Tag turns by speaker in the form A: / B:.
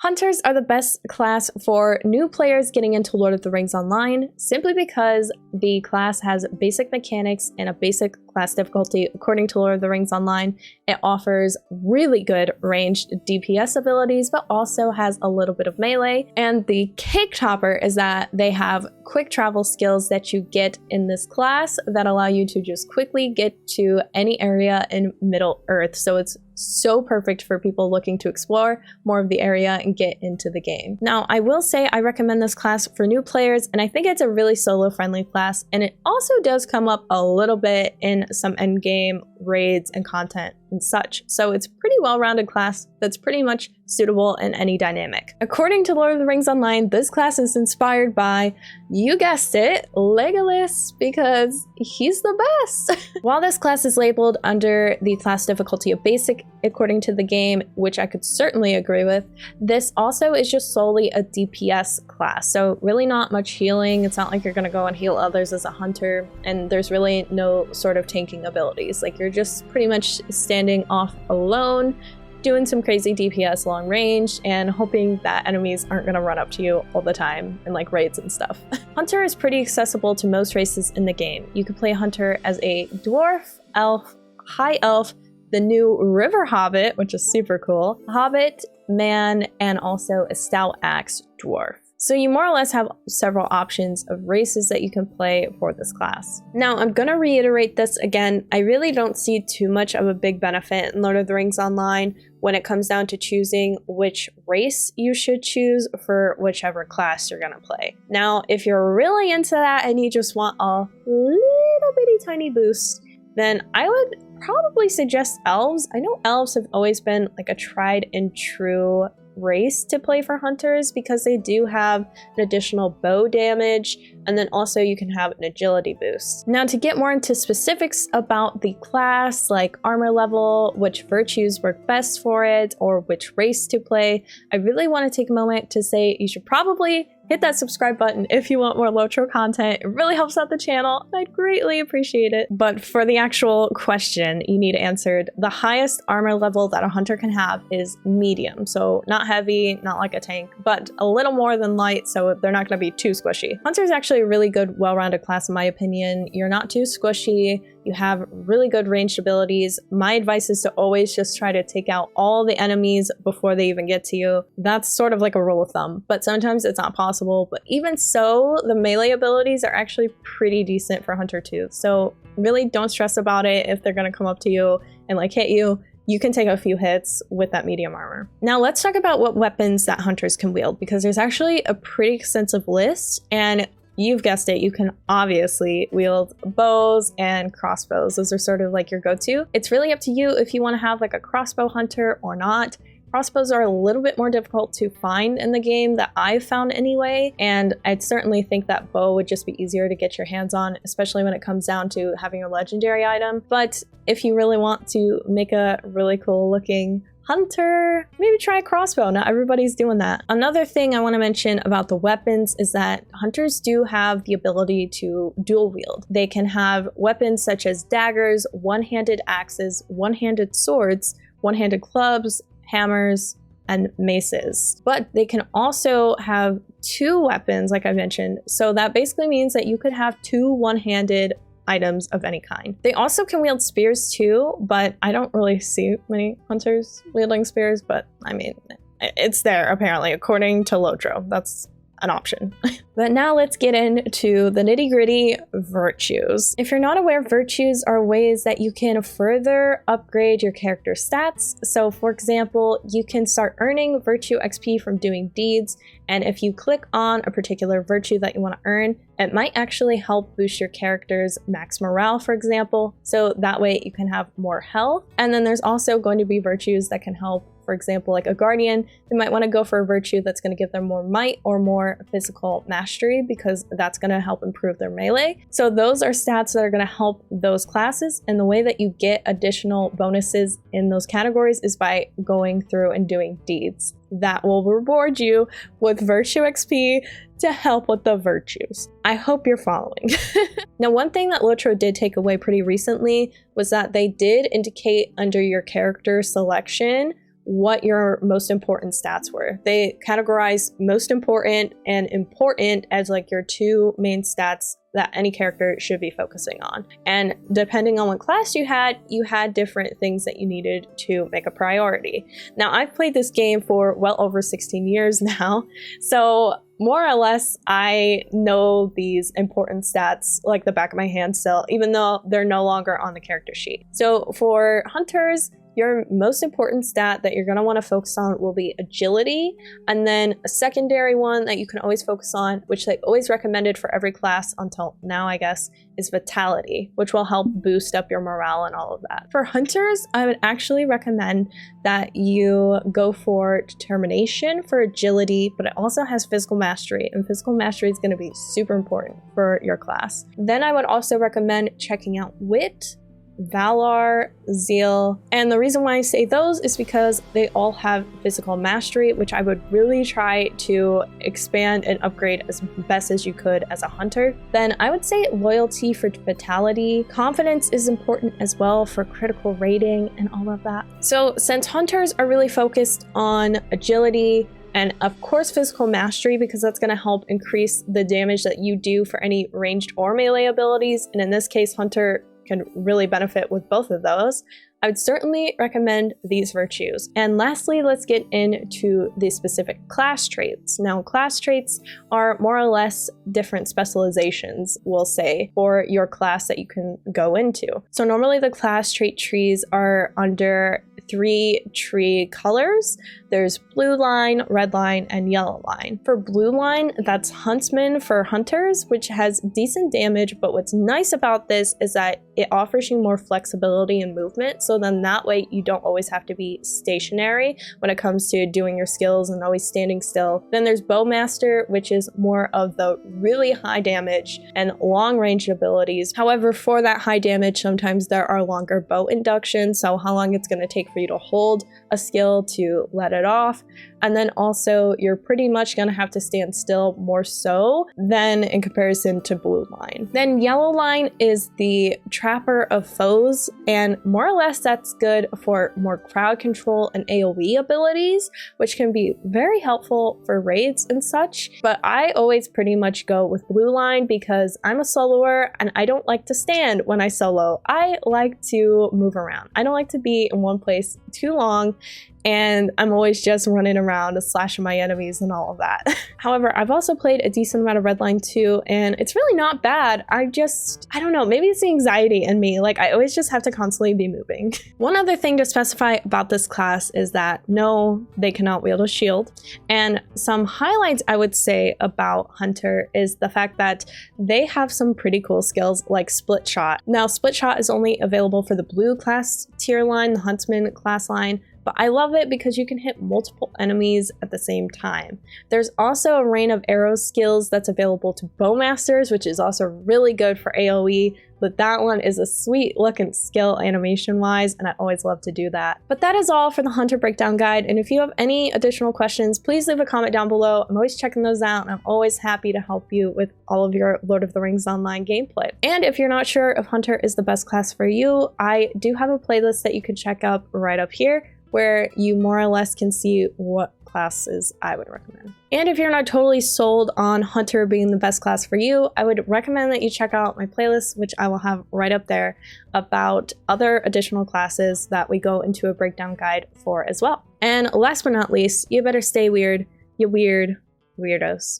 A: Hunters are the best class for new players getting into Lord of the Rings Online, simply because the class has basic mechanics and a basic class difficulty according to Lord of the Rings Online. It offers really good ranged DPS abilities, but also has a little bit of melee. And the cake topper is that they have quick travel skills that you get in this class that allow you to just quickly get to any area in Middle Earth. So it's so perfect for people looking to explore more of the area and get into the game. Now, I will say I recommend this class for new players, and I think it's a really solo-friendly class, and it also does come up a little bit in some endgame raids and content and such. So it's a pretty well-rounded class that's pretty much suitable in any dynamic. According to Lord of the Rings Online, this class is inspired by, you guessed it, Legolas, because he's the best. While this class is labeled under the class difficulty of basic, according to the game, which I could certainly agree with, this also is just solely a DPS class. So really not much healing. It's not like you're gonna go and heal others as a hunter, and there's really no sort of tanking abilities. Like, you're just pretty much standing off alone, doing some crazy DPS long range and hoping that enemies aren't going to run up to you all the time in like raids and stuff. Hunter is pretty accessible to most races in the game. You can play Hunter as a dwarf, elf, high elf, the new river hobbit, which is super cool, hobbit, man, and also a stout axe dwarf. So you more or less have several options of races that you can play for this class. Now, I'm going to reiterate this again. I really don't see too much of a big benefit in Lord of the Rings Online when it comes down to choosing which race you should choose for whichever class you're going to play. Now, if you're really into that and you just want a little bitty tiny boost, then I would probably suggest elves. I know elves have always been like a tried and true race to play for hunters because they do have an additional bow damage, and then also you can have an agility boost. Now, to get more into specifics about the class, like armor level, which virtues work best for it, or which race to play, I really want to take a moment to say you should probably hit that subscribe button if you want more LOTRO content. It really helps out the channel. I'd greatly appreciate it. But for the actual question you need answered, the highest armor level that a hunter can have is medium. So not heavy, not like a tank, but a little more than light, so they're not going to be too squishy. Hunter is actually a really good, well-rounded class in my opinion. You're not too squishy. You have really good ranged abilities. My advice is to always just try to take out all the enemies before they even get to you. That's sort of like a rule of thumb, but sometimes it's not possible. But even so, the melee abilities are actually pretty decent for Hunter too. So really don't stress about it if they're going to come up to you and like hit you. You can take a few hits with that medium armor. Now let's talk about what weapons that hunters can wield, because there's actually a pretty extensive list, and you've guessed it, you can obviously wield bows and crossbows. Those are sort of like your go-to. It's really up to you if you want to have like a crossbow hunter or not. Crossbows are a little bit more difficult to find in the game, that I've found anyway, and I'd certainly think that bow would just be easier to get your hands on, especially when it comes down to having a legendary item. But if you really want to make a really cool looking hunter, maybe try a crossbow. Not everybody's doing that. Another thing I want to mention about the weapons is that hunters do have the ability to dual wield. They can have weapons such as daggers, one-handed axes, one-handed swords, one-handed clubs, hammers, and maces. But they can also have two weapons, like I mentioned. So that basically means that you could have two one-handed items of any kind. They also can wield spears too, but I don't really see many hunters wielding spears, but I mean, it's there apparently, according to LOTRO. That's an option. But now let's get into the nitty-gritty virtues. If you're not aware, virtues are ways that you can further upgrade your character stats. So for example, you can start earning virtue XP from doing deeds, and if you click on a particular virtue that you want to earn, it might actually help boost your character's max morale, for example. So that way you can have more health. And then there's also going to be virtues that can help. For example, like a guardian, they might want to go for a virtue that's going to give them more might or more physical mastery, because that's going to help improve their melee. So those are stats that are going to help those classes, and the way that you get additional bonuses in those categories is by going through and doing deeds that will reward you with virtue XP to help with the virtues. I hope you're following. Now, one thing that LOTRO did take away pretty recently was that they did indicate under your character selection what your most important stats were. They categorize most important and important as like your two main stats that any character should be focusing on. And depending on what class you had different things that you needed to make a priority. Now, I've played this game for well over 16 years now, so more or less I know these important stats like the back of my hand still, even though they're no longer on the character sheet. So for hunters, your most important stat that you're going to want to focus on will be agility, and then a secondary one that you can always focus on, which they always recommended for every class until now, I guess, is vitality, which will help boost up your morale and all of that. For hunters, I would actually recommend that you go for determination for agility, but it also has physical mastery, and physical mastery is going to be super important for your class. Then I would also recommend checking out wit, valor, zeal, and the reason why I say those is because they all have physical mastery, which I would really try to expand and upgrade as best as you could as a hunter. Then I would say loyalty for vitality. Confidence is important as well for critical rating and all of that. So since hunters are really focused on agility and of course physical mastery, because that's going to help increase the damage that you do for any ranged or melee abilities, and in this case hunter can really benefit with both of those, I would certainly recommend these virtues. And lastly, let's get into the specific class traits. Now, class traits are more or less different specializations, we'll say, for your class that you can go into. So normally the class trait trees are under 3 tree colors. There's blue line, red line, and yellow line. For blue line, that's huntsman for hunters, which has decent damage, but what's nice about this is that it offers you more flexibility and movement, so then that way you don't always have to be stationary when it comes to doing your skills and always standing still. Then there's bowmaster, which is more of the really high damage and long range abilities. However, for that high damage, sometimes there are longer bow inductions, so how long it's going to take for you to hold a skill to let it off. And then also you're pretty much going to have to stand still more so than in comparison to blue line. Then yellow line is the trapper of foes, and more or less that's good for more crowd control and AoE abilities, which can be very helpful for raids and such. But I always pretty much go with blue line because I'm a soloer and I don't like to stand when I solo. I like to move around. I don't like to be in one place too long, and I'm always just running around slashing my enemies and all of that. However, I've also played a decent amount of red line too, and it's really not bad. I don't know, maybe it's the anxiety in me. Like, I always just have to constantly be moving. One other thing to specify about this class is that no, they cannot wield a shield. And some highlights I would say about Hunter is the fact that they have some pretty cool skills like split shot. Now, split shot is only available for the blue class tier line, the huntsman class line, but I love it because you can hit multiple enemies at the same time. There's also a rain of arrows skills that's available to bowmasters, which is also really good for AoE, but that one is a sweet looking skill animation wise, and I always love to do that. But that is all for the Hunter Breakdown Guide, and if you have any additional questions, please leave a comment down below. I'm always checking those out, and I'm always happy to help you with all of your Lord of the Rings Online gameplay. And if you're not sure if Hunter is the best class for you, I do have a playlist that you can check out right up here, where you more or less can see what classes I would recommend. And if you're not totally sold on Hunter being the best class for you, I would recommend that you check out my playlist, which I will have right up there, about other additional classes that we go into a breakdown guide for as well. And last but not least, you better stay weird, you weird weirdos.